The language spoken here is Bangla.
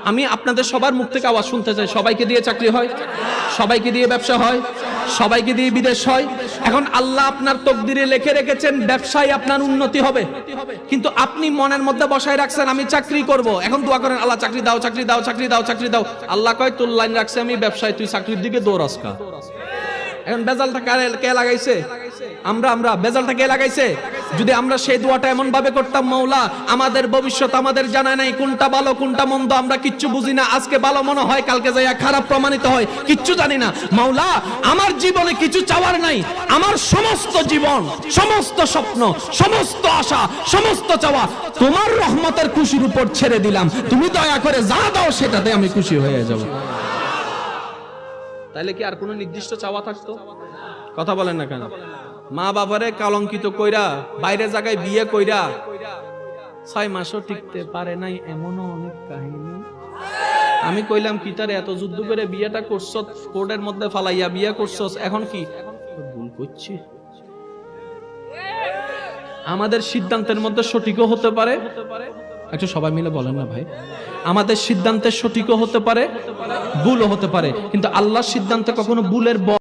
আমি আপনাদের সবার মুখ থেকে আওয়াজ শুনতে চাই, সবাইকে দিয়ে চাকরি হয়, সবাইকে দিয়ে ব্যবসা হয়, সবাইকে দিয়ে বিদেশ হয়। এখন আল্লাহ আপনার তকদিরে লিখে রেখেছেন ব্যবসায় আপনার উন্নতি হবে, কিন্তু আপনি মনের মধ্যে বসায় রাখছেন আমি চাকরি করব। এখন দোয়া করেন আল্লাহ চাকরি দাও, চাকরি দাও, চাকরি দাও, চাকরি দাও। আল্লাহ কয় তোর লাইন রাখছে আমি ব্যবসায়, তুই চাকরির দিকে দৌড়াস কা। এখন বেজালটা কে লাগাইছে? আমরা বেজালটা কে লাগাইছে? যদি আমরা সেই দোয়াটা এমন ভাবে করতাম, মাওলা আমাদের ভবিষ্যৎ আমাদের জানা নাই, কোনটা ভালো কোনটা মন্দ আমরা কিচ্ছু বুঝি না, আজকে ভালো মনে হয় কালকে যাইয়া খারাপ প্রমাণিত হয়, কিচ্ছু জানি না। মাওলা আমার জীবনে কিছু চাওয়ার নাই, আমার সমস্ত জীবন, সমস্ত স্বপ্ন, সমস্ত আশা, সমস্ত চাওয়া তোমার রহমতের খুশির উপর ছেড়ে দিলাম, তুমি দয়া করে যা দাও সেটাতে আমি খুশি হয়ে যাব। তাইলে কি আর কোনো নির্দিষ্ট চাওয়া থাকতো? কথা বলেন না কেন? মা বাবারে কলঙ্কিত কইরা, বাইরে জায়গায় বিয়ে কইরা 6 মাসও টিকতে পারে নাই, এমনও অনেক কাহিনী। আমি কইলাম কি তারে এত যুদ্ধ করে বিয়েটা করছস, কোর্টের মধ্যে ফালাইয়া বিয়ে করছস, এখন কি ভুল করছি? আমাদের সিদ্ধান্তের মধ্যে সঠিকও হতে পারে, একটু সবাই মিলে বলেন না ভাই, আমাদের সিদ্ধান্তের সঠিকও হতে পারে, ভুলও হতে পারে, কিন্তু আল্লাহর সিদ্ধান্তে কখনো ভুলের